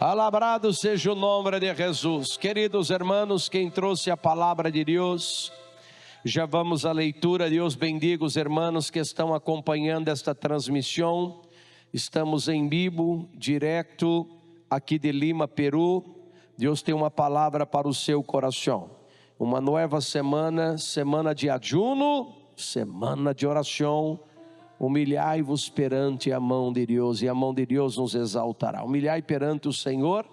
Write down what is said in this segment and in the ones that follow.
Alabrado seja o nome de Jesus. Queridos irmãos, quem trouxe a palavra de Deus, já vamos à leitura. Deus bendiga os irmãos que estão acompanhando esta transmissão. Estamos em vivo, direto aqui de Lima, Peru. Deus tem uma palavra para o seu coração. Uma nova semana, semana de ajuno, semana de oração. Humilhai-vos perante a mão de Deus, e a mão de Deus nos exaltará. Humilhai perante o Senhor,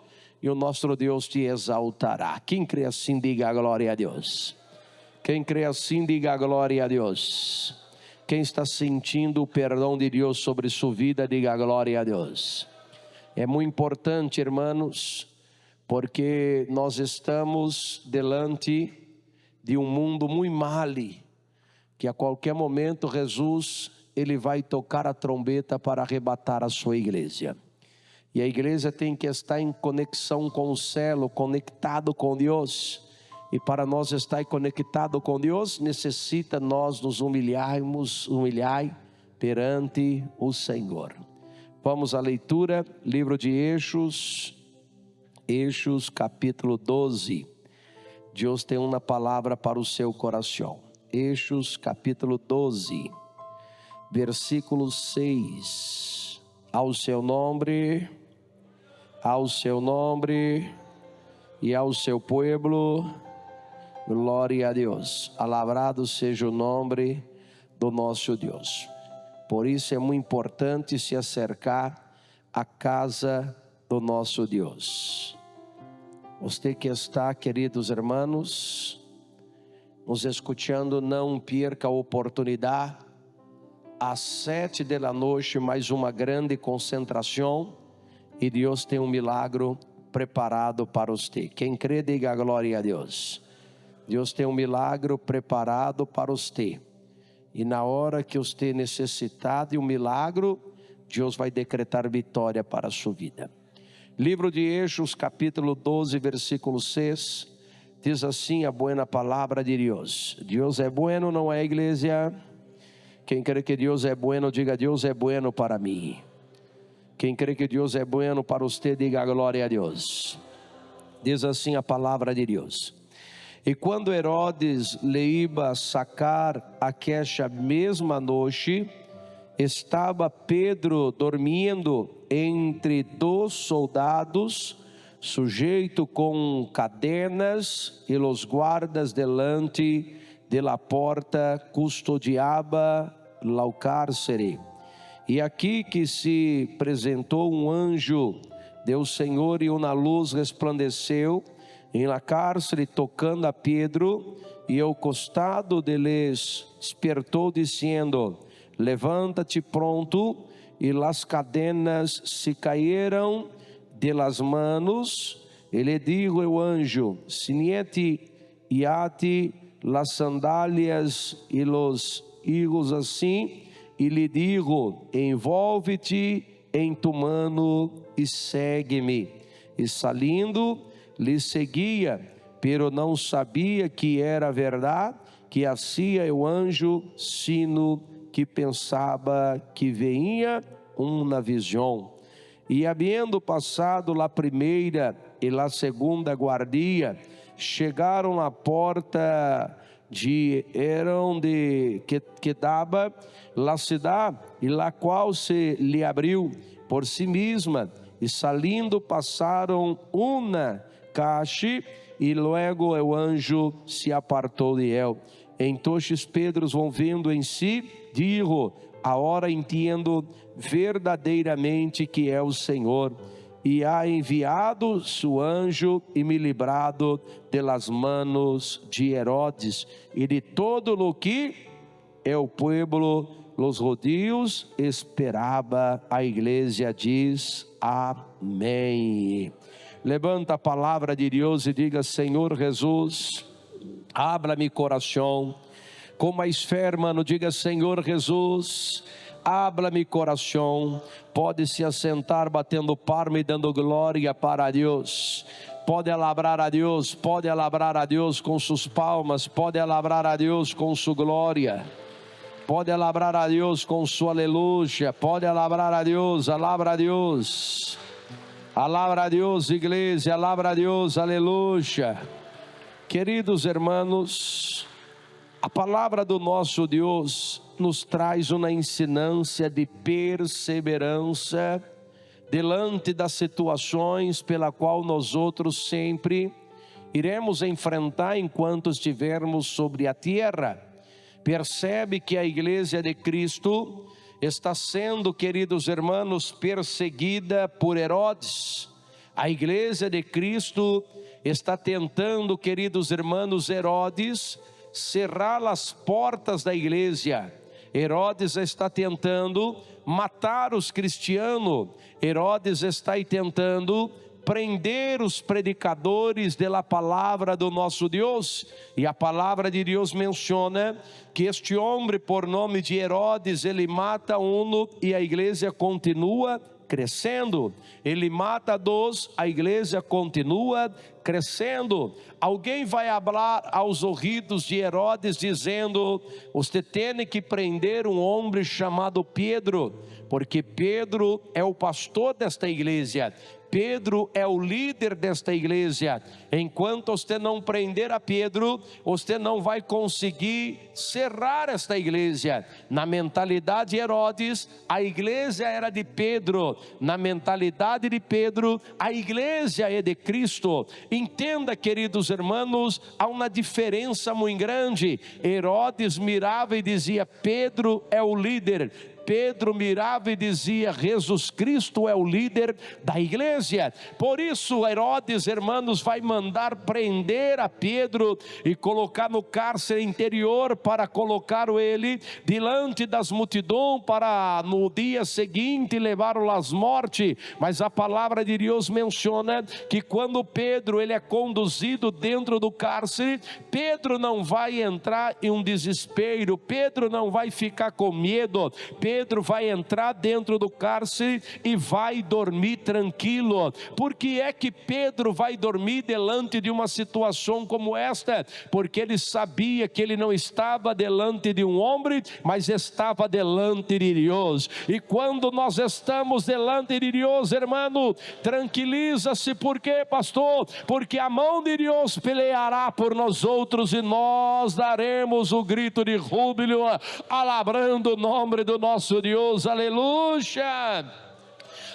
e o nosso Deus te exaltará. Quem crê assim, diga a glória a Deus. Quem crê assim, diga a glória a Deus. Quem está sentindo o perdão de Deus sobre sua vida, diga a glória a Deus. É muito importante, irmãos, porque nós estamos diante de um mundo muito mal, que a qualquer momento Jesus, Ele vai tocar a trombeta para arrebatar a sua igreja. E a igreja tem que estar em conexão com o céu, conectado com Deus. E para nós estar conectado com Deus, necessita nós nos humilhar perante o Senhor. Vamos à leitura, livro de Eixos capítulo 12. Deus tem uma palavra para o seu coração. Eixos capítulo 12. Versículo 6, ao seu nome e ao seu povo, glória a Deus. Alabrado seja o nome do nosso Deus. Por isso é muito importante se acercar à casa do nosso Deus. Você que está, queridos irmãos, nos escutando, não perca a oportunidade. Às 7 da noite, mais uma grande concentração, e Deus tem um milagre preparado para você. Quem crê, diga a glória a Deus. Deus tem um milagre preparado para você, e na hora que você necessitar de um milagre, Deus vai decretar vitória para a sua vida. Livro de Eixos, capítulo 12, versículo 6, diz assim a boa palavra de Deus. Deus é bueno, não é, igreja? Quem crê que Deus é bueno, diga: Deus é bueno para mim. Quem crê que Deus é bueno para você, diga glória a Deus. Diz assim a palavra de Deus: e quando Herodes lhe ia sacar aquela mesma noite, estava Pedro dormindo entre 2 soldados, sujeito com cadenas, e os guardas delante de la porta custodiava o cárcere. E aqui que se apresentou um anjo do Senhor, e uma luz resplandeceu em la cárcere, tocando a Pedro, e ao costado deles despertou, dizendo: levanta-te pronto. E las cadenas se caíram de las manos. Ele dijo ao anjo: ciñete e ate las sandálias e los higos assim, e lhe digo: envolve-te em tu mano e segue-me. E saindo, lhe seguia, pero não sabia que era verdade, que hacía o anjo, sino que pensava que vinha uma visão. E havendo passado a primeira e a segunda guardia, chegaram à porta de que dava a cidade, e la qual se lhe abriu por si mesma, e saindo passaram uma caixa, e logo o anjo se apartou de ele. Então Pedro, volvendo em si, dijo: agora entendo verdadeiramente que é o Senhor, e ha enviado seu anjo e me livrado de las manos de Herodes e de todo o que o povo, os judíos, esperava. A igreja diz amém. Levanta a palavra de Deus e diga: Senhor Jesus, abra meu coração. Com mais fé, irmão, diga: Senhor Jesus, abra meu coração. Pode se assentar batendo palma e dando glória para Deus. Pode alabrar a Deus, pode alabrar a Deus com suas palmas, pode alabrar a Deus com sua glória, pode alabrar a Deus com sua aleluia, pode alabrar a Deus, alabra a Deus. Alabra a Deus, igreja, alabra a Deus, aleluia. Queridos irmãos, a palavra do nosso Deus nos traz uma ensinância de perseverança diante das situações pela qual nós outros sempre iremos enfrentar enquanto estivermos sobre a terra. Percebe que a igreja de Cristo está sendo, queridos irmãos, perseguida por Herodes. A igreja de Cristo está tentando, queridos irmãos, Herodes cerrar as portas da igreja. Herodes está tentando matar os cristianos. Herodes está tentando prender os predicadores da palavra do nosso Deus. E a palavra de Deus menciona que este homem, por nome de Herodes, ele mata um e a igreja continua crescendo. Ele mata dois, a igreja continua crescendo. Alguém vai falar aos ouvidos de Herodes dizendo: você tem que prender um homem chamado Pedro, porque Pedro é o pastor desta igreja. Pedro é o líder desta igreja. Enquanto você não prender a Pedro, você não vai conseguir cerrar esta igreja. Na mentalidade de Herodes, a igreja era de Pedro. Na mentalidade de Pedro, a igreja é de Cristo. Entenda, queridos irmãos, há uma diferença muito grande. Herodes mirava e dizia: Pedro é o líder. Pedro mirava e dizia: Jesus Cristo é o líder da igreja. Por isso Herodes, irmãos, vai mandar prender a Pedro e colocar no cárcere interior, para colocar ele diante das multidões, para no dia seguinte levá-lo às mortes. Mas a palavra de Deus menciona que quando Pedro ele é conduzido dentro do cárcere, Pedro não vai entrar em um desespero, Pedro não vai ficar com medo. Pedro vai entrar dentro do cárcere e vai dormir tranquilo. Por que é que Pedro vai dormir diante de uma situação como esta? Porque ele sabia que ele não estava diante de um homem, mas estava diante de Deus. E quando nós estamos diante de Deus, irmão, tranquiliza-se. Por quê, pastor? Porque a mão de Deus peleará por nós outros e nós daremos o grito de júbilo, alabrando o nome do nosso Deus, aleluia.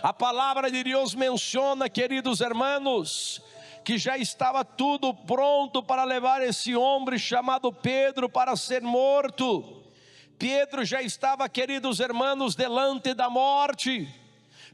A palavra de Deus menciona, queridos irmãos, que já estava tudo pronto para levar esse homem chamado Pedro para ser morto. Pedro já estava, queridos irmãos, delante da morte.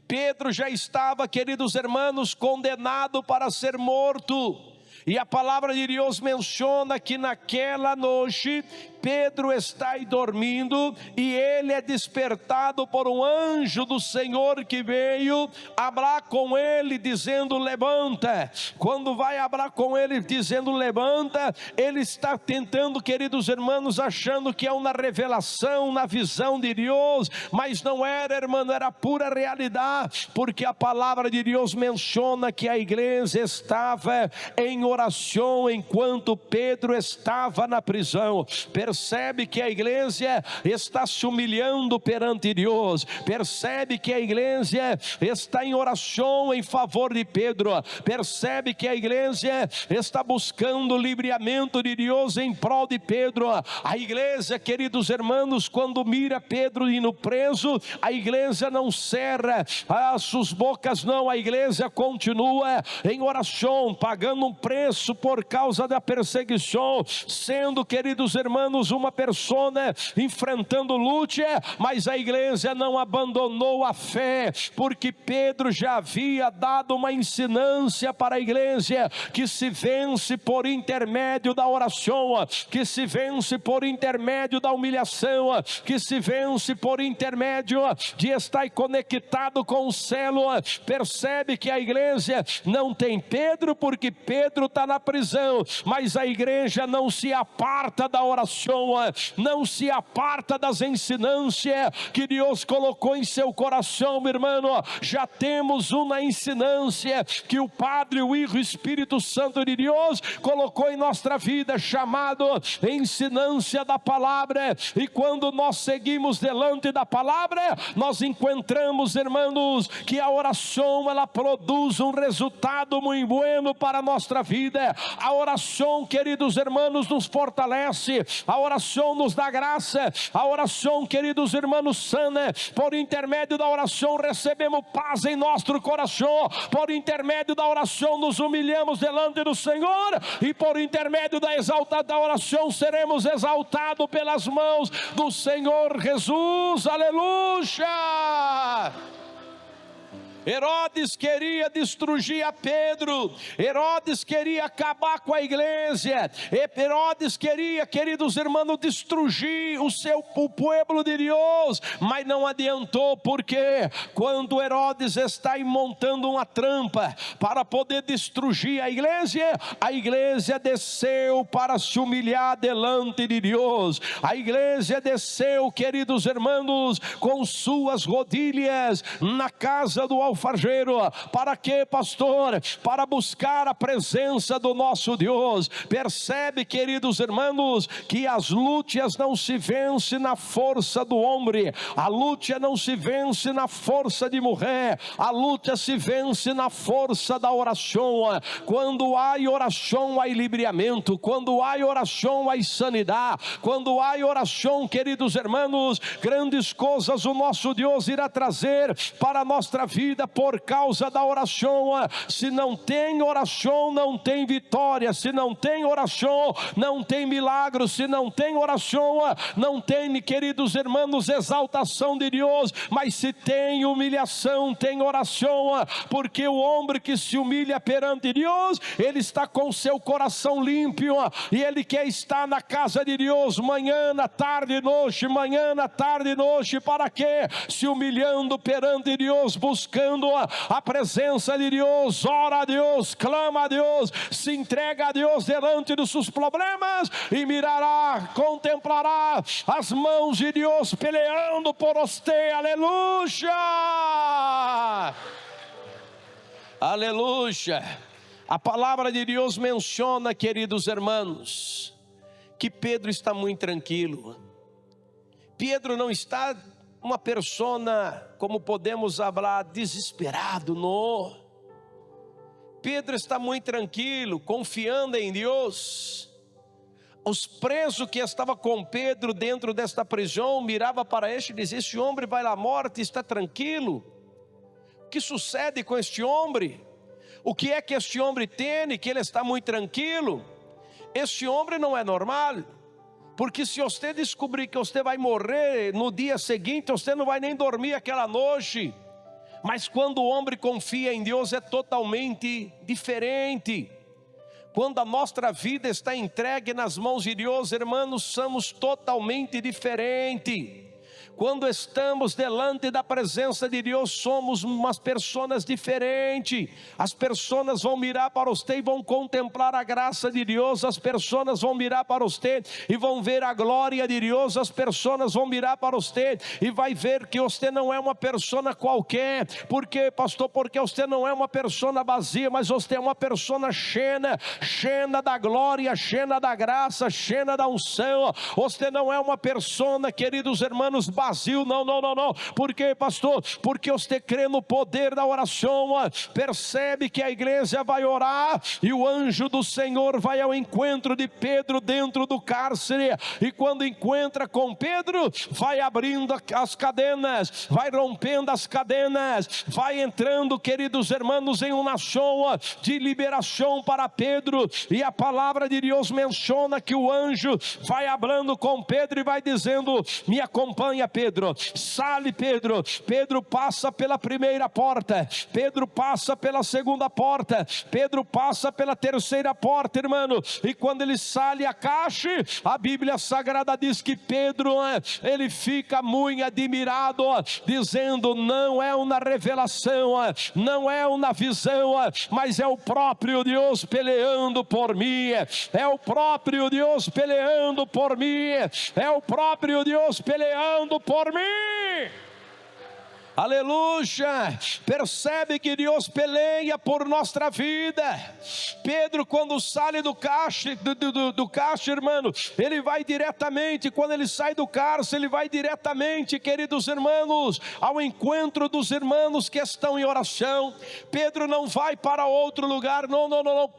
Pedro já estava, queridos irmãos, condenado para ser morto. E a palavra de Deus menciona que naquela noite Pedro está aí dormindo e ele é despertado por um anjo do Senhor que veio falar com ele dizendo: levanta. Quando vai falar com ele dizendo levanta, ele está tentando, queridos irmãos, achando que é uma revelação, uma visão de Deus, mas não era, irmão, era pura realidade, porque a palavra de Deus menciona que a igreja estava em oração enquanto Pedro estava na prisão. Percebe que a igreja está se humilhando perante Deus. Percebe que a igreja está em oração em favor de Pedro. Percebe que a igreja está buscando o livramento de Deus em prol de Pedro. A igreja, queridos irmãos, quando mira Pedro indo preso, a igreja não cerra as suas bocas, não. A igreja continua em oração, pagando um preço por causa da perseguição, sendo, queridos irmãos, uma persona enfrentando luta, mas a igreja não abandonou a fé, porque Pedro já havia dado uma ensinância para a igreja, que se vence por intermédio da oração, que se vence por intermédio da humilhação, que se vence por intermédio de estar conectado com o céu. Percebe que a igreja não tem Pedro, porque Pedro está na prisão, mas a igreja não se aparta da oração. oração, não se aparta das ensinâncias que Deus colocou em seu coração, meu irmão. Já temos uma ensinância que o Padre, o Filho e o Espírito Santo de Deus colocou em nossa vida, chamado ensinância da palavra. E quando nós seguimos delante da palavra, nós encontramos, irmãos, que a oração ela produz um resultado muito bueno para a nossa vida. A oração, queridos irmãos, nos fortalece, a oração nos dá graça, a oração, queridos irmãos, sana. Por intermédio da oração recebemos paz em nosso coração, por intermédio da oração nos humilhamos delante do Senhor, e por intermédio da oração seremos exaltados pelas mãos do Senhor Jesus. Aleluia! Herodes queria destruir a Pedro, Herodes queria acabar com a igreja, Herodes queria, queridos irmãos, destruir o povo de Deus, mas não adiantou, porque quando Herodes está montando uma trampa para poder destruir a igreja desceu para se humilhar delante de Deus. A igreja desceu, queridos irmãos, com suas rodilhas na casa do alfarjeiro. Para quê, pastor? Para buscar a presença do nosso Deus. Percebe, queridos irmãos, que as lutas não se vencem na força do homem, a luta não se vence na força de mulher, a luta se vence na força da oração. Quando há oração, há livramento. Quando há oração, há sanidade. Quando há oração, queridos irmãos, grandes coisas o nosso Deus irá trazer para a nossa vida por causa da oração. Se não tem oração, não tem vitória. Se não tem oração, não tem milagre. Se não tem oração, não tem, queridos irmãos, exaltação de Deus. Mas se tem humilhação, tem oração, porque o homem que se humilha perante Deus, ele está com seu coração limpo, e ele quer estar na casa de Deus manhã, tarde e noite, manhã, tarde e noite. Para quê? Se humilhando perante Deus, buscando a presença de Deus, ora a Deus, clama a Deus, se entrega a Deus delante dos seus problemas, e mirará, contemplará as mãos de Deus peleando por você. Aleluia! Aleluia! A palavra de Deus menciona, queridos irmãos, que Pedro está muito tranquilo. Pedro não está uma persona, como podemos falar, desesperado, não. Pedro está muito tranquilo, confiando em Deus. Os presos que estavam com Pedro dentro desta prisão, mirava para este e dizia: esse homem vai à morte, está tranquilo. O que sucede com este homem? O que é que este homem tem, que ele está muito tranquilo? Este homem não é normal. Porque se você descobrir que você vai morrer no dia seguinte, você não vai nem dormir aquela noite. Mas quando o homem confia em Deus, é totalmente diferente. Quando a nossa vida está entregue nas mãos de Deus, irmãos, somos totalmente diferentes. Quando estamos delante da presença de Deus, somos umas pessoas diferentes. As pessoas vão mirar para você e vão contemplar a graça de Deus. As pessoas vão mirar para você e vão ver a glória de Deus. As pessoas vão mirar para você e vai ver que você não é uma pessoa qualquer. Por quê, pastor? Porque você não é uma pessoa vazia, mas você é uma pessoa cheia da glória, cheia da graça, cheia da unção. Você não é uma pessoa, queridos irmãos, vazio. Não. Por quê, pastor? Porque você crê no poder da oração. Percebe que a igreja vai orar e o anjo do Senhor vai ao encontro de Pedro dentro do cárcere, e quando encontra com Pedro, vai abrindo as cadenas, vai rompendo as cadenas, vai entrando, queridos irmãos, em uma ação de liberação para Pedro. E a palavra de Deus menciona que o anjo vai falando com Pedro e vai dizendo: me acompanha, Pedro, sale Pedro. Pedro passa pela primeira porta, Pedro passa pela segunda porta, Pedro passa pela terceira porta, irmão. E quando ele sai a caixa, a Bíblia Sagrada diz que Pedro, ele fica muito admirado, dizendo: não é uma revelação, não é uma visão, mas é o próprio Deus peleando por mim, é o próprio Deus peleando por mim, é o próprio Deus peleando por mim. Aleluia, percebe que Deus peleia por nossa vida. Pedro, quando sai do caixa, irmão, ele vai diretamente, quando ele sai do cárcere, ele vai diretamente, queridos irmãos, ao encontro dos irmãos que estão em oração. Pedro não vai para outro lugar, não,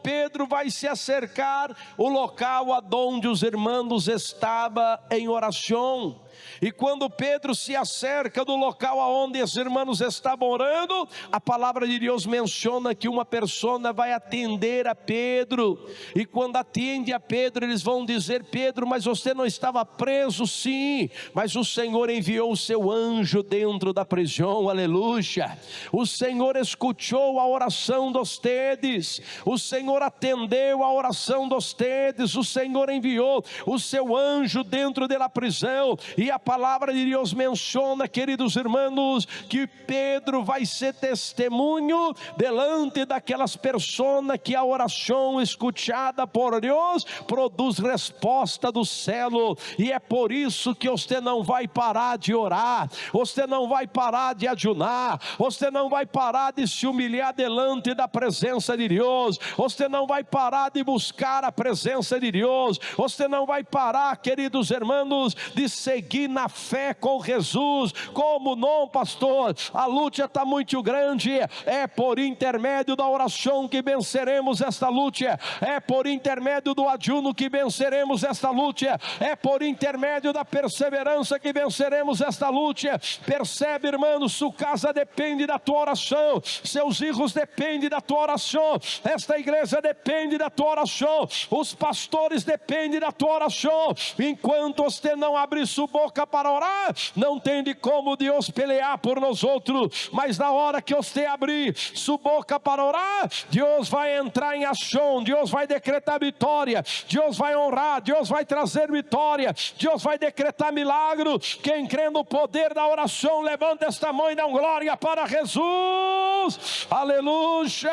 Pedro vai se acercar o local onde os irmãos estavam em oração. E quando Pedro se acerca do local onde os irmãos estavam orando, a palavra de Deus menciona que uma pessoa vai atender a Pedro. E quando atende a Pedro, eles vão dizer: Pedro, mas você não estava preso? Sim, mas o Senhor enviou o seu anjo dentro da prisão. Aleluia. O Senhor escutou a oração dos tedes, o Senhor atendeu a oração dos tedes, o Senhor enviou o seu anjo dentro da prisão. E a palavra de Deus menciona, queridos irmãos, que Pedro vai ser testemunho delante daquelas pessoas que a oração escutada por Deus produz resposta do céu. E é por isso que você não vai parar de orar, você não vai parar de ajunar, você não vai parar de se humilhar delante da presença de Deus, você não vai parar de buscar a presença de Deus, você não vai parar, queridos irmãos, de seguir na fé com Jesus. Como não, pastor? A luta está muito grande. É por intermédio da oração que venceremos esta luta, é por intermédio do ajuno que venceremos esta luta, é por intermédio da perseverança que venceremos esta luta. Percebe, irmão, sua casa depende da tua oração, seus filhos dependem da tua oração, esta igreja depende da tua oração, os pastores dependem da tua oração. Enquanto você não abrir sua boca para orar, não tem de como Deus pelear por nós outros. Mas na hora que você abrir sua boca para orar, Deus vai entrar em ação, Deus vai decretar vitória, Deus vai honrar, Deus vai trazer vitória, Deus vai decretar milagre. Quem crê no poder da oração, levanta esta mão e dá glória para Jesus. Aleluia,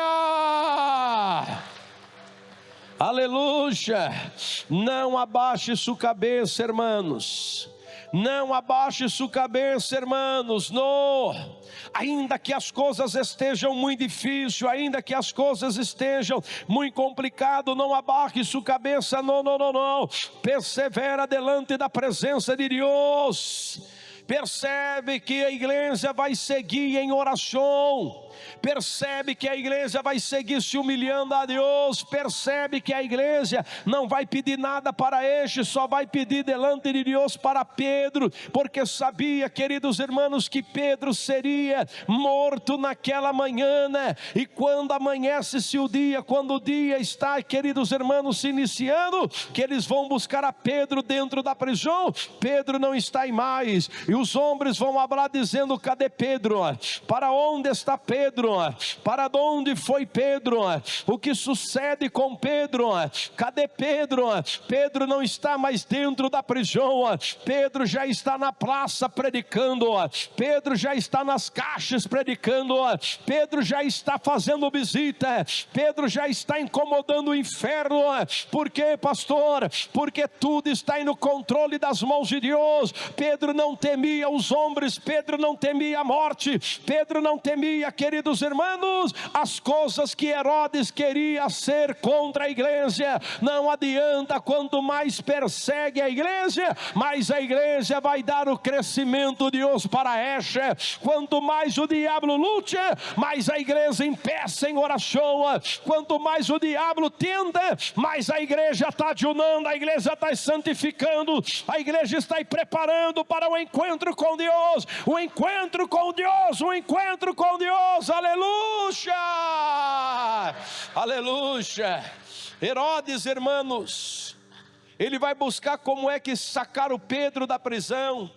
aleluia. Não abaixe sua cabeça, irmãos, não abaixe sua cabeça, irmãos. Não, ainda que as coisas estejam muito difíceis, ainda que as coisas estejam muito complicadas, não abaixe sua cabeça, não, persevera delante da presença de Deus. Percebe que a igreja vai seguir em oração, percebe que a igreja vai seguir se humilhando a Deus, percebe que a igreja não vai pedir nada para este, só vai pedir delante de Deus para Pedro, porque sabia, queridos irmãos, que Pedro seria morto naquela manhã, né? E quando amanhece-se o dia, quando o dia está, queridos irmãos, se iniciando, que eles vão buscar a Pedro dentro da prisão, Pedro não está aí mais, e os homens vão falar dizendo: cadê Pedro? Para onde está Pedro? Para onde foi Pedro? O que sucede com Pedro? Cadê Pedro? Pedro não está mais dentro da prisão, Pedro já está na praça predicando, Pedro já está nas caixas predicando, Pedro já está fazendo visita, Pedro já está incomodando o inferno. Por quê, pastor? Porque tudo está aí no controle das mãos de Deus. Pedro não temia os homens, Pedro não temia a morte, Pedro não temia, queridos irmãos, as coisas que Herodes queria ser contra a igreja. Não adianta, quanto mais persegue a igreja, mais a igreja vai dar o crescimento de Deus para esta. Quanto mais o diabo luta, mais a igreja empeça em oração. Quanto mais o diabo tenta, mais a igreja está ajunando, a igreja está santificando, a igreja está aí preparando para o encontro com Deus, o encontro com Deus, o encontro com Deus. Aleluia, aleluia. Herodes, irmãos, ele vai buscar como é que sacar o Pedro da prisão,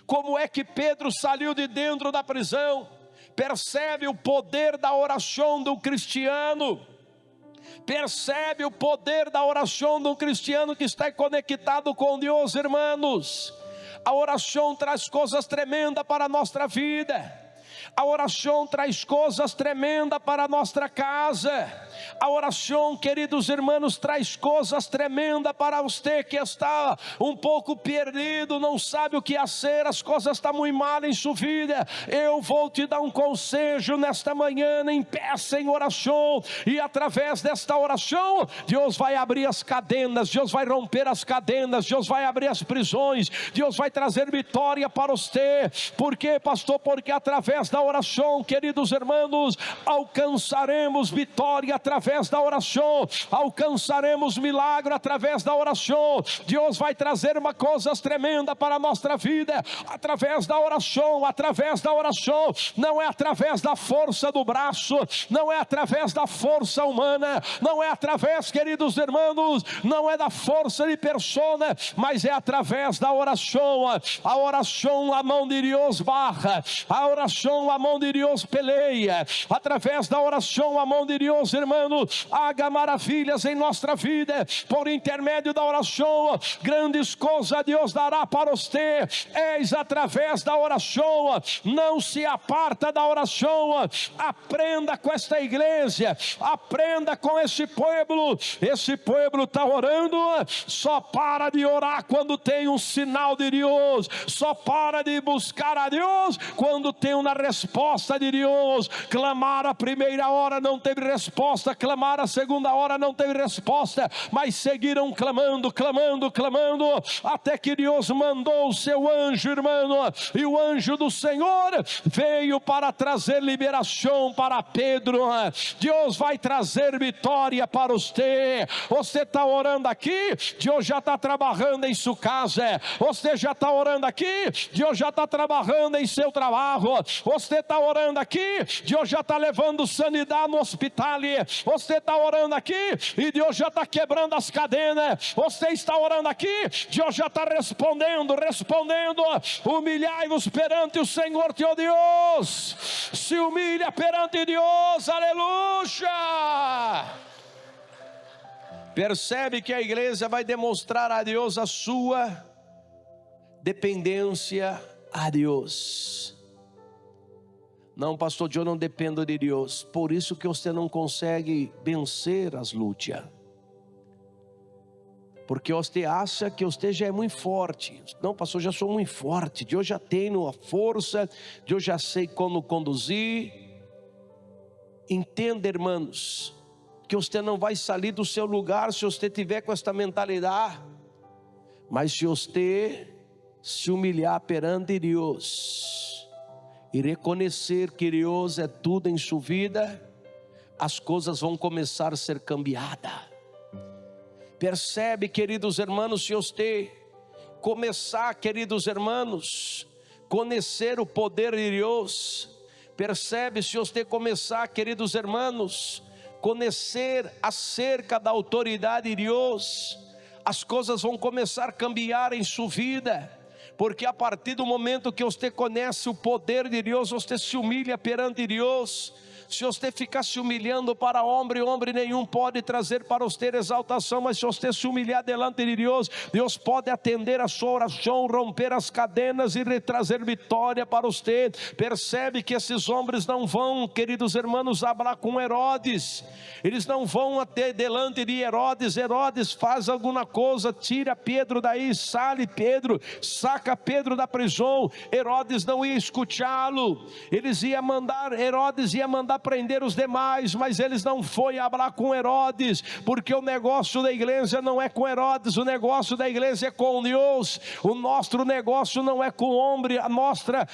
Como é que Pedro saiu de dentro da prisão? Percebe o poder da oração do cristiano. Percebe o poder da oração do cristiano que está conectado com Deus, irmãos. A oração traz coisas tremendas para a nossa vida. A oração traz coisas tremendas para a nossa casa. A oração, queridos irmãos, traz coisas tremendas para você que está um pouco perdido, não sabe o que fazer, as coisas estão muito mal em sua vida. Eu vou te dar um conselho nesta manhã: empeça em oração, e através desta oração, Deus vai abrir as cadenas, Deus vai romper as cadenas, Deus vai abrir as prisões, Deus vai trazer vitória para você. Por quê, pastor? Porque através da oração, queridos irmãos, alcançaremos vitória através da oração, alcançaremos milagre através da oração. Deus vai trazer uma coisa tremenda para a nossa vida, através da oração, através da oração. Não é através da força do braço, não é através da força humana, não é através, queridos irmãos, não é da força de persona, mas é através da oração. A oração, a mão de Deus barra, a oração, a mão de Deus peleia. Através da oração, a mão de Deus, irmãos, haga maravilhas em nossa vida. Por intermédio da oração, grandes coisas Deus dará para você. Eis através da oração. Não se aparta da oração. Aprenda com esta igreja, aprenda com esse povo. Esse povo está orando, só para de orar quando tem um sinal de Deus, só para de buscar a Deus quando tem uma resposta de Deus. Clamar a primeira hora, não teve resposta. Clamar a segunda hora, não teve resposta. Mas seguiram clamando, clamando, clamando, até que Deus mandou o seu anjo, irmão. E o anjo do Senhor veio para trazer liberação para Pedro. Deus vai trazer vitória para você. Você está orando aqui, Deus já está trabalhando em sua casa. Você já está orando aqui, Deus já está trabalhando em seu trabalho. Você está orando aqui, Deus já está levando sanidade no hospital. Você está orando aqui e Deus já está quebrando as cadenas. Você está orando aqui, Deus já está respondendo. Humilhai-vos perante o Senhor teu Deus. Se humilha perante Deus, aleluia. Percebe que a igreja vai demonstrar a Deus a sua dependência a Deus. Não, pastor, eu não dependo de Deus. Por isso que você não consegue vencer as lutas. Porque você acha que você já é muito forte. Não, pastor, já sou muito forte. Deus já tenho a força. Deus já sei como conduzir. Entenda, irmãos, que você não vai sair do seu lugar se você tiver com esta mentalidade. Mas se você se humilhar perante Deus e reconhecer que Deus é tudo em sua vida, as coisas vão começar a ser cambiadas. Percebe, queridos irmãos, se você começar, queridos irmãos, conhecer o poder de Deus. Percebe, se você começar, queridos irmãos, conhecer acerca da autoridade de Deus, as coisas vão começar a cambiar em sua vida. Porque a partir do momento que você conhece o poder de Deus, você se humilha perante Deus. Se você ficar se humilhando para homem nenhum pode trazer para você exaltação. Mas se você se humilhar delante de Deus, Deus pode atender a sua oração, romper as cadenas e trazer vitória para você. Percebe que esses homens não vão, queridos irmãos, falar com Herodes. Eles não vão até delante de Herodes. Herodes faz alguma coisa, tira Pedro daí, sai Pedro, saca Pedro da prisão. Herodes não ia escutá-lo. Herodes ia mandar prender os demais, mas eles não foi falar com Herodes, porque o negócio da igreja não é com Herodes, o negócio da igreja é com Deus. O nosso negócio não é com o homem, a nossa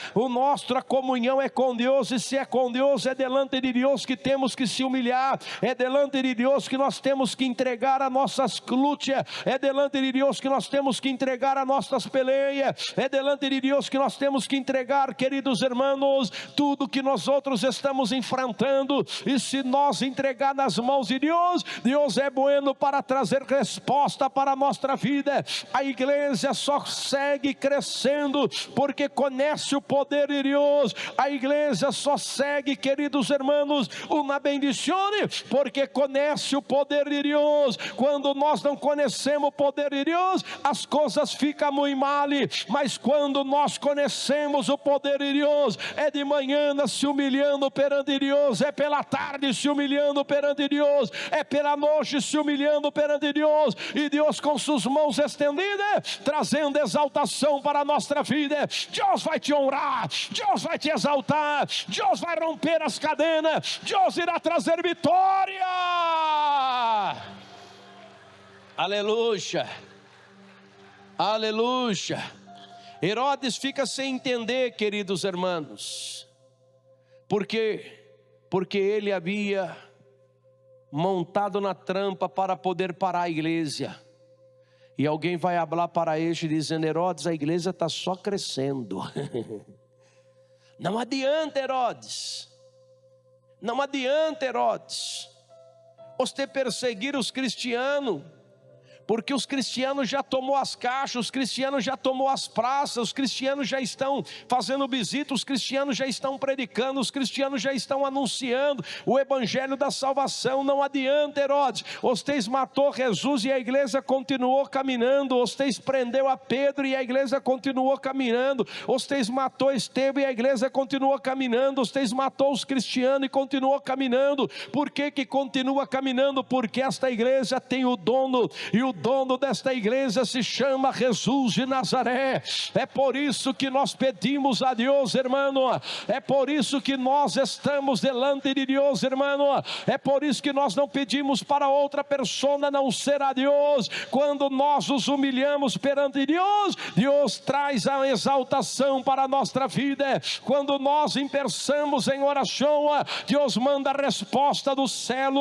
comunhão é com Deus. E se é com Deus, é delante de Deus que temos que se humilhar, é delante de Deus que nós temos que entregar as nossas lutas, é delante de Deus que nós temos que entregar as nossas peleias, é delante de Deus que nós temos que entregar, queridos irmãos, tudo que nós outros estamos enfrentando. levantando, e se nós entregar nas mãos de Deus, Deus é bueno para trazer resposta para a nossa vida. A igreja só segue crescendo porque conhece o poder de Deus. A igreja só segue, queridos irmãos, uma bendizione, porque conhece o poder de Deus. Quando nós não conhecemos o poder de Deus, as coisas ficam muito mal. Mas quando nós conhecemos o poder de Deus, é de manhã se humilhando perante Deus, é pela tarde se humilhando perante Deus, é pela noite se humilhando perante Deus, e Deus com suas mãos estendidas, trazendo exaltação para a nossa vida. Deus vai te honrar, Deus vai te exaltar, Deus vai romper as cadenas, Deus irá trazer vitória. Aleluia, aleluia. Herodes fica sem entender, queridos irmãos, porque ele havia montado na trampa para poder parar a igreja. E alguém vai falar para ele dizendo: Herodes, a igreja está só crescendo. Não adianta, Herodes, não adianta, Herodes, você perseguir os cristianos, porque os cristianos já tomou as caixas, os cristianos já tomou as praças, os cristianos já estão fazendo visita, os cristianos já estão predicando, os cristianos já estão anunciando o evangelho da salvação. Não adianta, Herodes, vocês matou Jesus e a igreja continuou caminhando, vocês prendeu a Pedro e a igreja continuou caminhando, vocês matou Estevão e a igreja continuou caminhando, vocês matou os cristianos e continuou caminhando. Por que que continua caminhando? Porque esta igreja tem o dono, e o dono desta igreja se chama Jesus de Nazaré. É por isso que nós pedimos a Deus, irmão, é por isso que nós estamos delante de Deus, irmão, é por isso que nós não pedimos para outra pessoa não ser a Deus. Quando nós nos humilhamos perante Deus, Deus traz a exaltação para a nossa vida. Quando nós impersamos em oração, Deus manda a resposta do céu.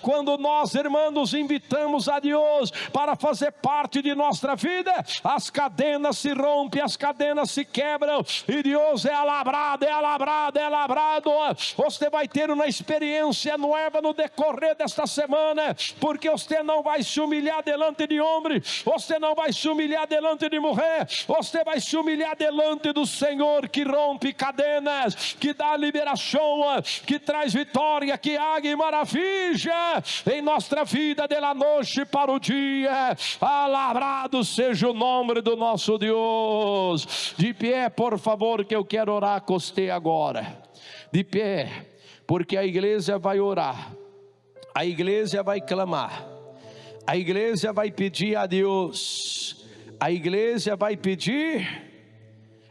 Quando nós, irmãos, invitamos a Deus para fazer parte de nossa vida, as cadenas se rompem, as cadenas se quebram, e Deus é alabrado, é alabrado, é alabrado. Você vai ter uma experiência nova no decorrer desta semana, porque você não vai se humilhar delante de homem, você não vai se humilhar delante de mulher, você vai se humilhar delante do Senhor, que rompe cadenas, que dá liberação, que traz vitória, que haga e maravilha em nossa vida, de la noite para o dia. Alabrado seja o nome do nosso Deus. De pé, por favor, que eu quero orar com você agora. De pé, porque a igreja vai orar, a igreja vai clamar, a igreja vai pedir a Deus, a igreja vai pedir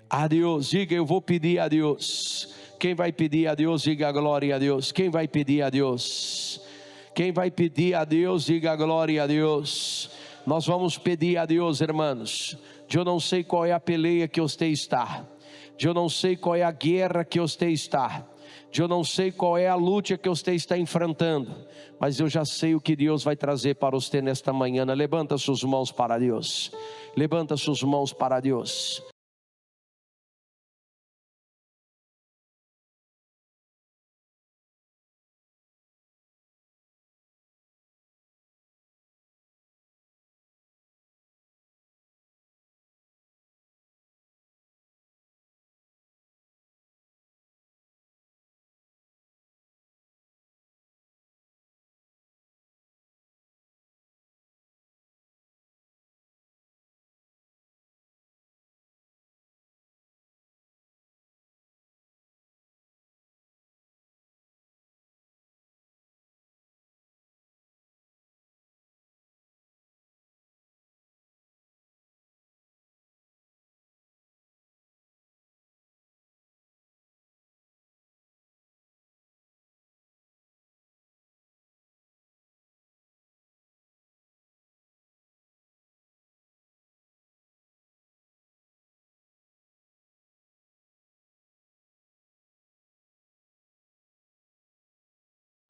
a Deus. Diga: eu vou pedir a Deus. Quem vai pedir a Deus, diga glória a Deus. Quem vai pedir a Deus? Quem vai pedir a Deus, diga glória a Deus. Nós vamos pedir a Deus, irmãos. Eu não sei qual é a peleia que você está, eu não sei qual é a guerra que você está, eu não sei qual é a luta que você está enfrentando, mas eu já sei o que Deus vai trazer para você nesta manhã. Levanta suas mãos para Deus, levanta suas mãos para Deus.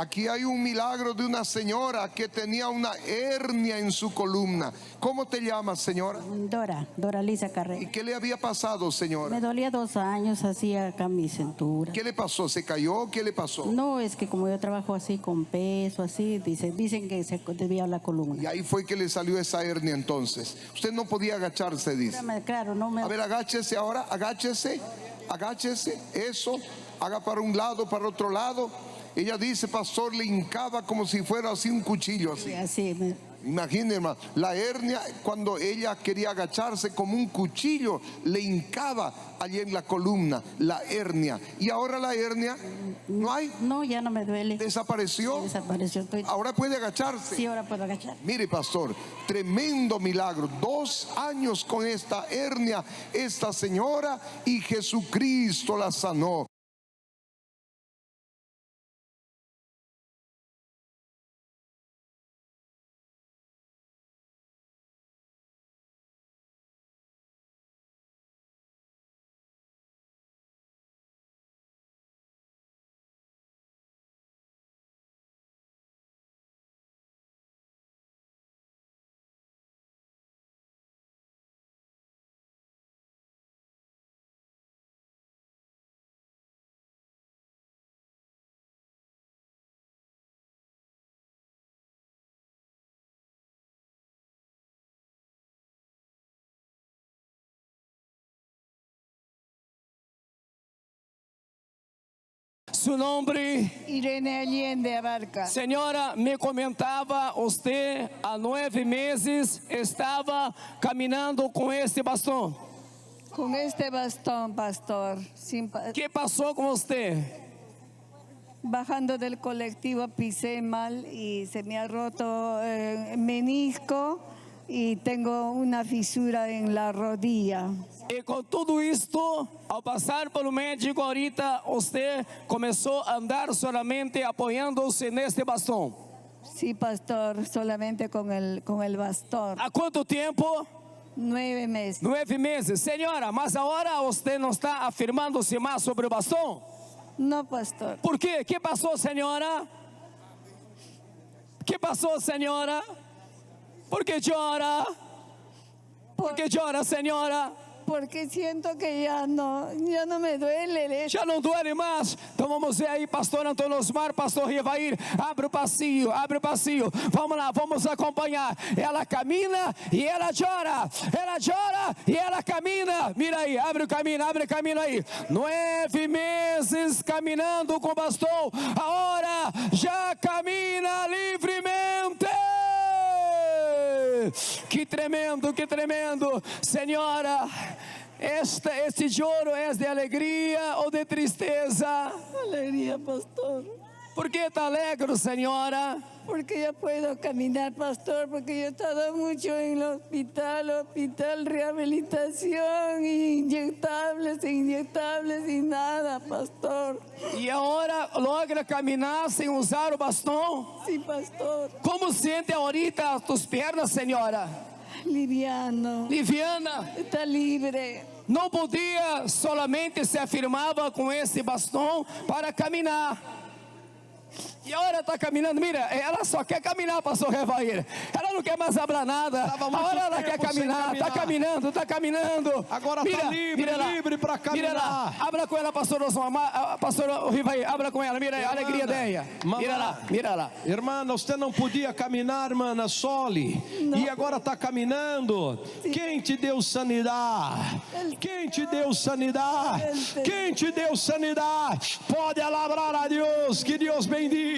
Aquí hay un milagro de una señora que tenía una hernia en su columna. ¿Cómo te llamas, señora? Dora Lisa ¿Y Carrera. qué le había pasado, señora? Me dolía 2 años, así acá mi cintura. ¿Qué le pasó? ¿Se cayó? ¿Qué le pasó? No, es que como yo trabajo así con peso, así, dicen que se desvía la Y columna. ahí fue que le salió esa hernia entonces. Usted no podía agacharse, dice. Claro, no me... A ver, agáchese ahora, agáchese, agáchese, eso, haga para un lado, para otro lado. Ella dice, pastor, le hincaba como si fuera así un cuchillo, así. Así, Imagínense, hermano, la hernia, cuando ella quería agacharse como un cuchillo, le hincaba allí en la columna, la hernia. Y ahora la hernia, ¿no hay? no, ya no me duele. ¿Desapareció? Desapareció. Ahora puede agacharse. Sí, ahora puedo agachar. Mire, pastor, tremendo milagro. 2 años con esta hernia, esta señora, y Jesucristo la sanó. Su nombre, Irene Allende Abarca. senhora, me comentava, você há 9 meses estava caminhando com este bastão. Con este bastón, pastor, O que passou com você? bajando del colectivo pisé mal y se me ha roto el menisco y tengo una fisura en la rodilla. E com tudo isto, ao passar pelo médico ahorita, você começou a andar solamente apoiando-se neste bastão. Sí, pastor, solamente con el bastón. Há quanto tempo? 9 meses. 9 meses. Senhora, mas agora você não está afirmando-se mais sobre o bastão? No, pastor. Por quê? O que passou, senhora? O que passou, senhora? Por que chora? Por que chora, senhora? Porque siento que ya no me duele. Já não doere mais? Então vamos ver aí, pastor Antônio Osmar, pastor Rivair, abre o passinho, vamos lá, vamos acompanhar. Ela camina e ela chora e ela camina. Mira aí, abre o caminho aí. 9 meses caminhando com bastão, agora já camina livremente. Que tremendo, senhora. Este choro é de alegria ou de tristeza? Alegría, pastor. Por que está alegre, senhora? Porque ya puedo caminar, pastor, porque yo he estado mucho en el hospital, rehabilitación, inyectables y nada, pastor. E agora logra caminhar sem usar o bastão? Sí, pastor. Como sente ahorita tus pernas, senhora? Liviano. Liviana, Está libre. não podia, solamente se afirmava com esse bastão para caminhar. E agora está caminhando, mira, ela só quer caminhar, pastor Revair. Ela não quer mais falar nada. Agora ela quer caminhar, está caminhando. Agora está livre para caminhar. Mira lá, abra com ela, pastor Osmar, pastor Rivair, abra com ela, mira aí, a alegria dela. Mira lá. Irmã, você não podia caminhar, irmã Soli, e agora está caminhando. Quem te deu sanidade? Quem te deu sanidade? Quem te deu sanidade? Pode alabrar a Deus, que Deus bendiga.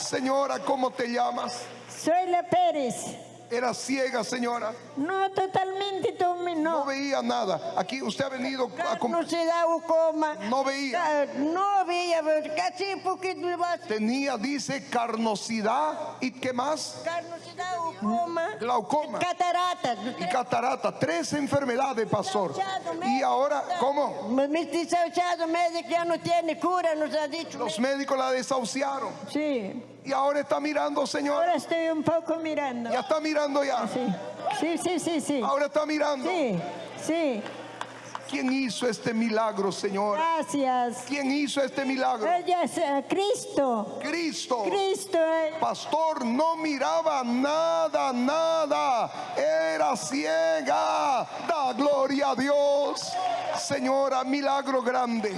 Señora, ¿cómo te llamas? Soy la Pérez. Era ciega, señora. No, totalmente, No veía nada. Aquí usted ha venido a No se da un coma. No veía. No veía, casi un poquito más. Tenía, dice, carnosidad. ¿Y qué más? Carnosidad, glaucoma. Glaucoma. Cataratas. Y catarata. 3 enfermedades, pastor. Y ahora, ¿cómo? Me desahuciado, médico ya no tiene cura, nos ha dicho. Los médicos la desahuciaron. Sí, Y ahora está mirando, señor. ahora estoy un poco mirando. Ya está mirando ya. Sí. Ahora está mirando. Sí. ¿Quién hizo este milagro, Señor? Gracias. ¿Quién hizo este milagro? Ella es Cristo. Cristo. Cristo. Pastor, no miraba nada. Era ciega. Da gloria a Dios. Señora, milagro grande.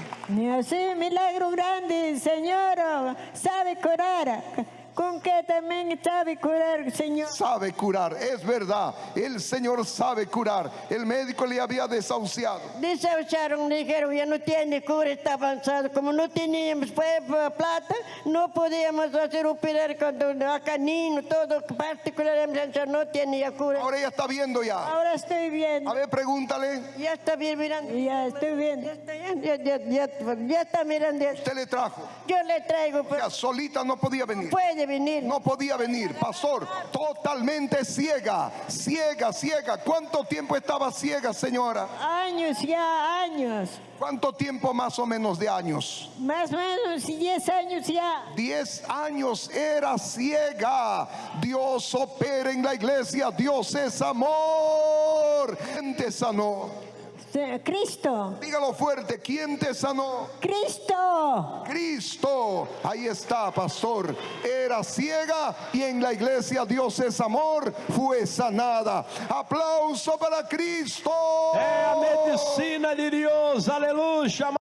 Sí, milagro grande, Señor. Sabe curar. ¿Con qué también sabe curar, Señor? Sabe curar, es verdad. El Señor sabe curar. El médico le había desahuciado. Desahuciaron, dijeron, ya no tiene cura, está avanzado. Como no teníamos plata, no podíamos hacer operar a canino, todo particularmente no tenía cura. Ahora ya está viendo ya. Ahora estoy bien. A ver, pregúntale. Ya está bien mirando. Ya estoy bien. Ya está mirando. Usted le trajo. Yo le traigo. Ya solita no podía venir. Puede venir. No podía venir, pastor, totalmente ciega. ¿Cuánto tiempo estaba ciega, señora? Años. ¿Cuánto tiempo más o menos de años? Más o menos 10 años ya. 10 años era ciega. Dios opera en la iglesia. Dios es amor. ¿Quién te sanó? Cristo. Dígalo fuerte, ¿quién te sanó? Cristo. Cristo. Ahí está, pastor. Era ciega y en la iglesia Dios es amor, fue sanada. Aplauso para Cristo. É a medicina de Deus, aleluia.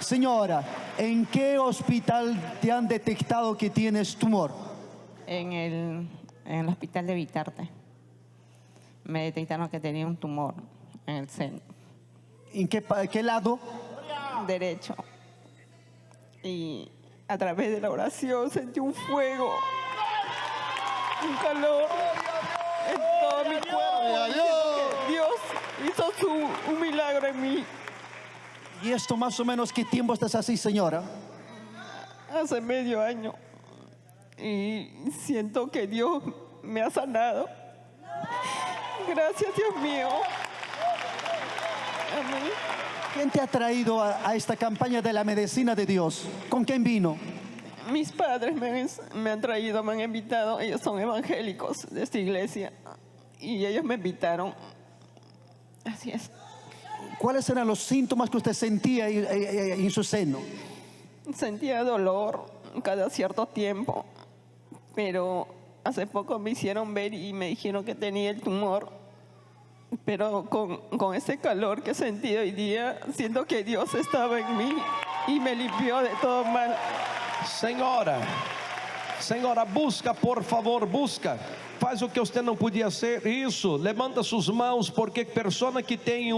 Señora, ¿en qué hospital te han detectado que tienes tumor? En el hospital de Vitarte. Me detectaron que tenía un tumor en el seno ¿En qué lado? derecho. Y a través de la oración sentí un fuego, un calor en todo mi cuerpo. Diciendo que Dios hizo un milagro en mí. ¿Y esto más o menos qué tiempo estás así, señora? Hace medio año. Y siento que Dios me ha sanado. Gracias, Dios mío. Amén. ¿Quién te ha traído a esta campaña de la medicina de Dios? ¿Con quién vino? Mis padres me han traído, me han invitado. Ellos son evangélicos de esta iglesia. Y ellos me invitaron. Así es. ¿Cuáles eran los síntomas que usted sentía en su seno? Sentía dolor cada cierto tiempo, pero hace poco me hicieron ver y me dijeron que tenía el tumor, pero con ese calor que sentí hoy día, siento que Dios estaba en mí y me limpió de todo mal. Senhora, busca, por favor, busca. Faz o que você não podia ser. Isso, levanta suas mãos, porque pessoa que tem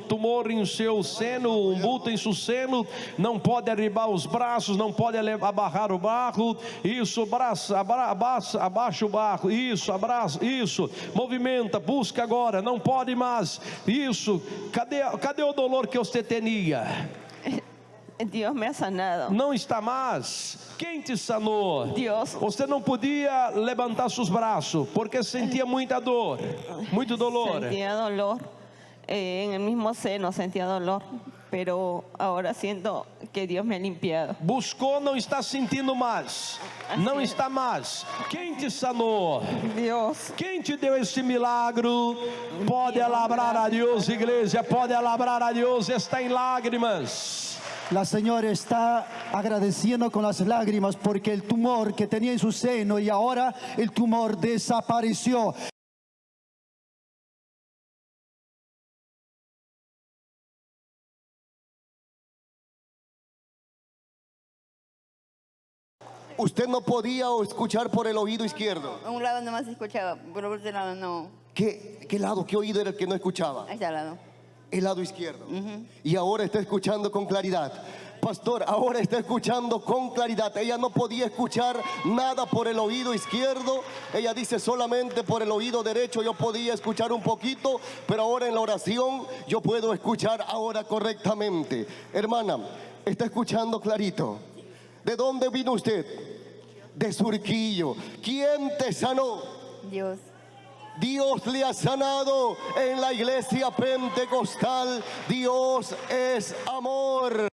tumor em seu seno, um bulto em seu seno, não pode arribar os braços, não pode abarrar o barro. Isso, abaixa o barro. Isso, abraça, isso. Movimenta, busca agora, não pode mais. Isso, cadê o dolor que você tinha? Dios me ha sanado. Não está mais. Quem te sanou? Deus. Você não podia levantar seus braços porque sentia muita dor, muito dolor. Sentía dolor en el mismo seno, sentía dolor, pero ahora siento que Dios me ha limpiado. Buscou, não está sentindo mais. Não está mais. Quem te sanou? Dios. Quem te deu esse milagro? Pode alabrar a Deus, igreja. Pode alabrar a Deus. Está em lágrimas. La señora está agradeciendo con las lágrimas porque el tumor que tenía en su seno y ahora el tumor desapareció. Usted no podía escuchar por el oído izquierdo. A un lado nomás escuchaba, por otro lado no. ¿Qué lado, qué oído era el que no escuchaba? A ese lado. El lado izquierdo. Y ahora está escuchando con claridad. Pastor, ahora está escuchando con claridad. Ella no podía escuchar nada por el oído izquierdo. Ella dice solamente por el oído derecho yo podía escuchar un poquito, pero ahora en la oración yo puedo escuchar ahora correctamente. Hermana, está escuchando clarito. ¿De dónde vino usted? De Surquillo. ¿Quién te sanó? Dios. Dios le ha sanado en la iglesia pentecostal. Dios es amor.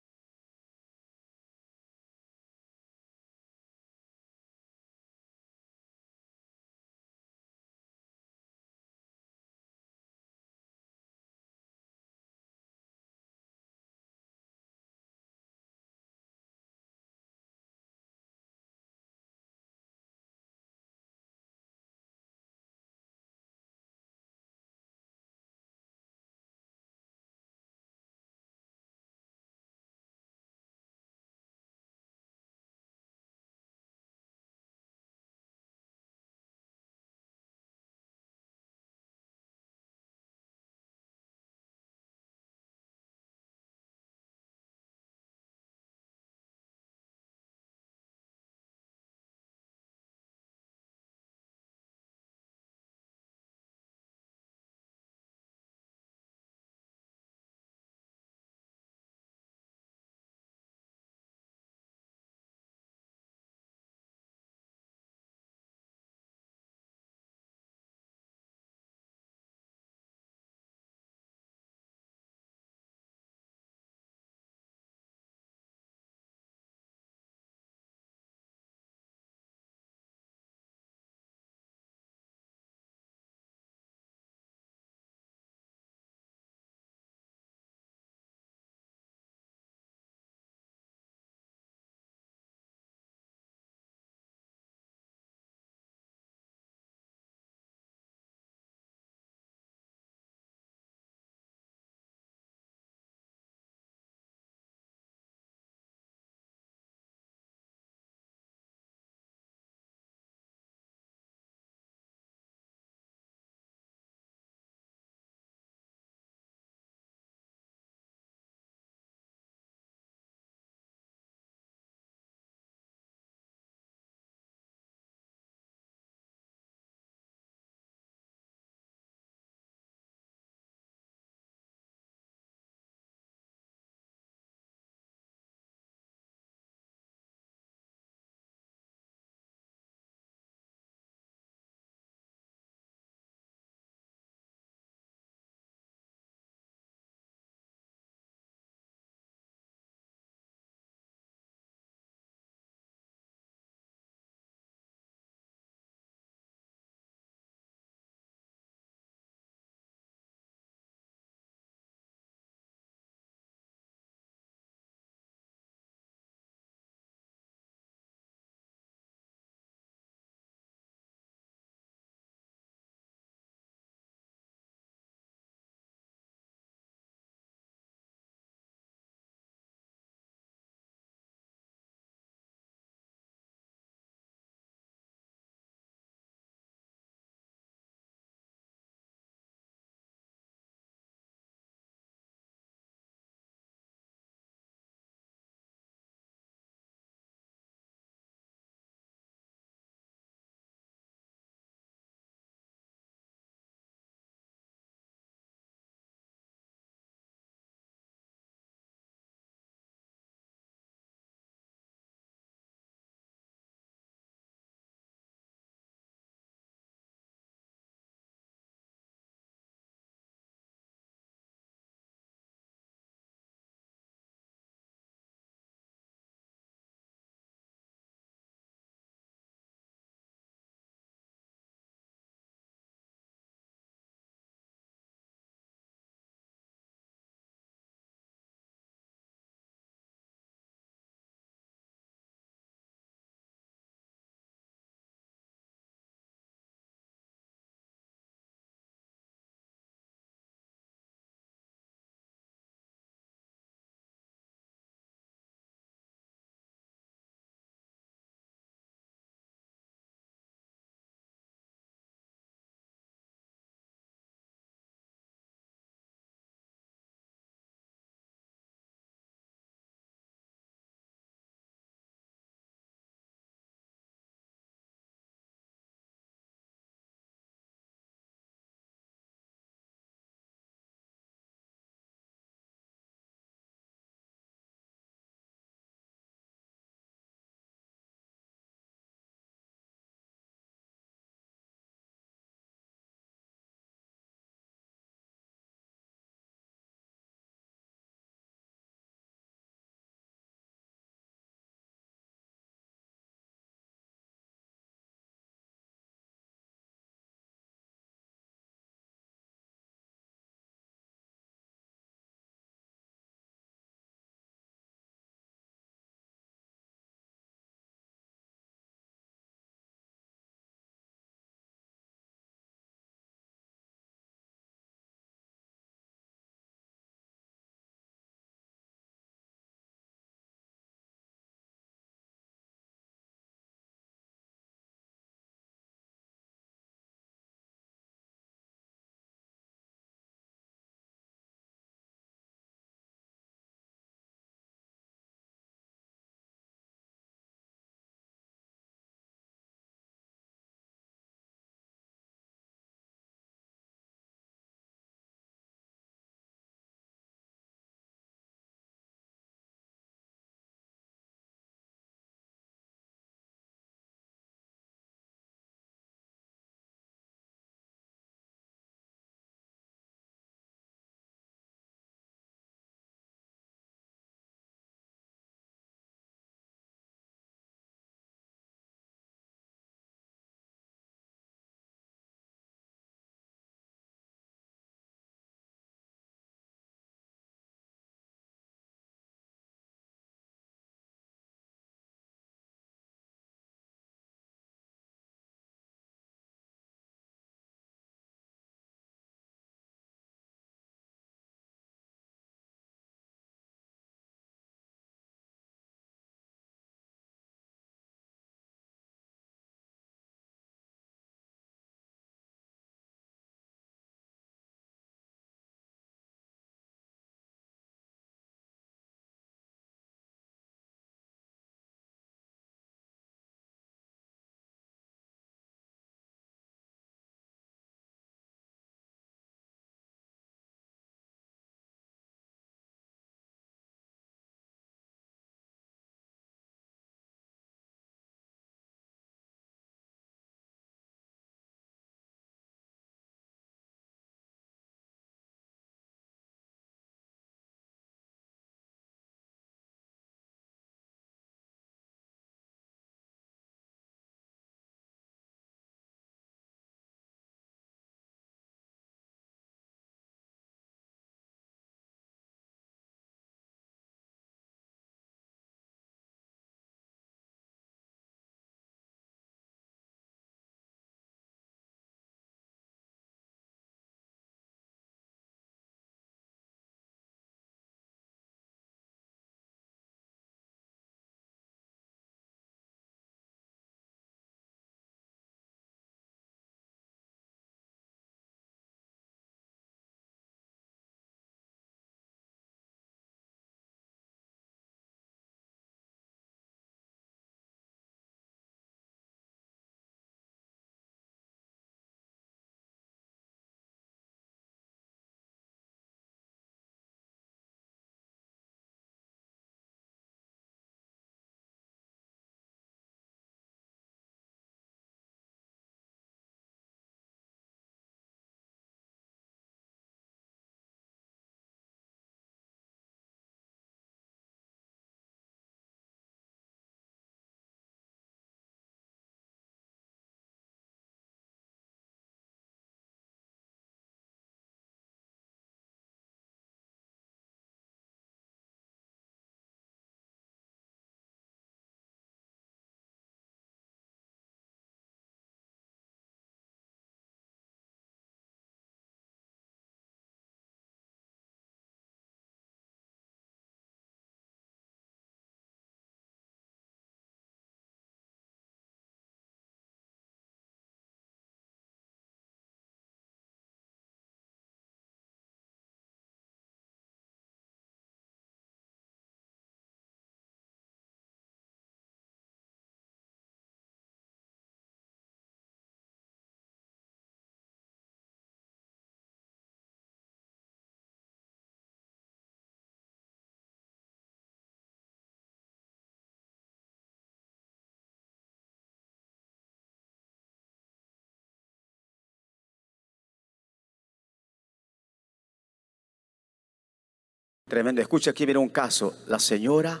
Tremendo. Escucha, aquí viene un caso. La señora,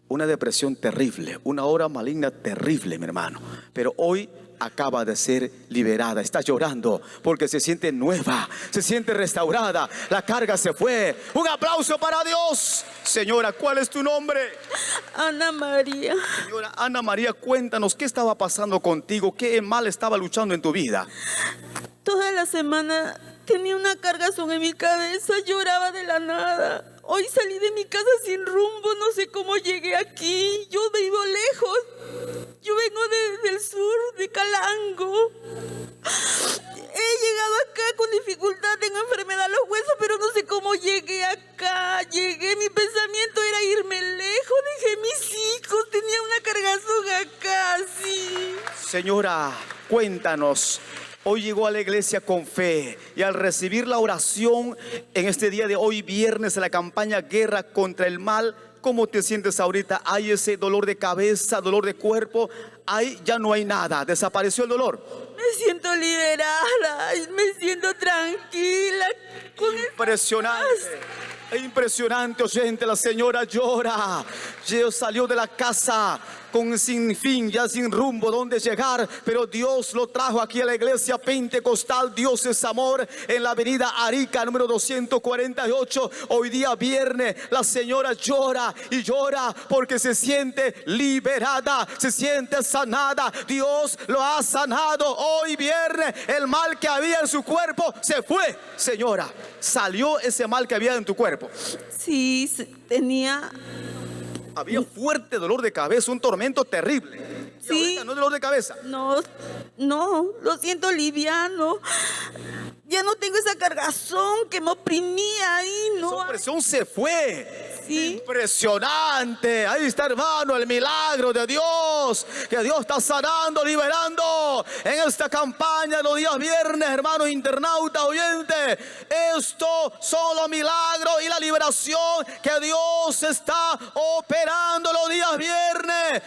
una depresión terrible, una hora maligna terrible, mi hermano. Pero hoy acaba de ser liberada. Está llorando porque se siente nueva, se siente restaurada. La carga se fue. Un aplauso para Dios. Señora, ¿cuál es tu nombre? Ana María. Señora Ana María, cuéntanos qué estaba pasando contigo, qué mal estaba luchando en tu vida. Toda la semana tenía una cargazón en mi cabeza, lloraba de la nada. Hoy salí de mi casa sin rumbo, no sé cómo llegué aquí. Yo vivo lejos. Yo vengo del sur, de Calango. He llegado acá con dificultad, tengo enfermedad de los huesos, pero no sé cómo llegué acá. Mi pensamiento era irme lejos, dejé mis hijos, tenía una cargazón acá, sí. Señora, cuéntanos. Hoy llegó a la iglesia con fe y al recibir la oración en este día de hoy, viernes, en la campaña Guerra contra el Mal, ¿cómo te sientes ahorita? ¿Hay ese dolor de cabeza, dolor de cuerpo? Ahí ya no hay nada, desapareció el dolor. Me siento liberada, me siento tranquila. Impresionante. Impresionante, oyente, la señora llora. Dios salió de la casa con sin fin, ya sin rumbo donde llegar, pero Dios lo trajo aquí a la iglesia pentecostal Dios es Amor en la avenida Arica número 248. Hoy día viernes la señora llora y llora porque se siente liberada, se siente sanada. Dios lo ha sanado. Hoy viernes el mal que había en su cuerpo se fue. Señora, salió ese mal que había en tu cuerpo. Sí, había fuerte dolor de cabeza, un tormento terrible. Y sí. ahorita no es dolor de cabeza. No, lo siento liviano. Ya no tengo esa cargazón que me oprimía ahí, ¿no? Esa opresión se fue. Sí. Impresionante. Ahí está, hermano, el milagro de Dios. Que Dios está sanando, liberando en esta campaña los días viernes, hermano internauta, oyente. Esto son los milagros y la liberación que Dios está operando los días viernes.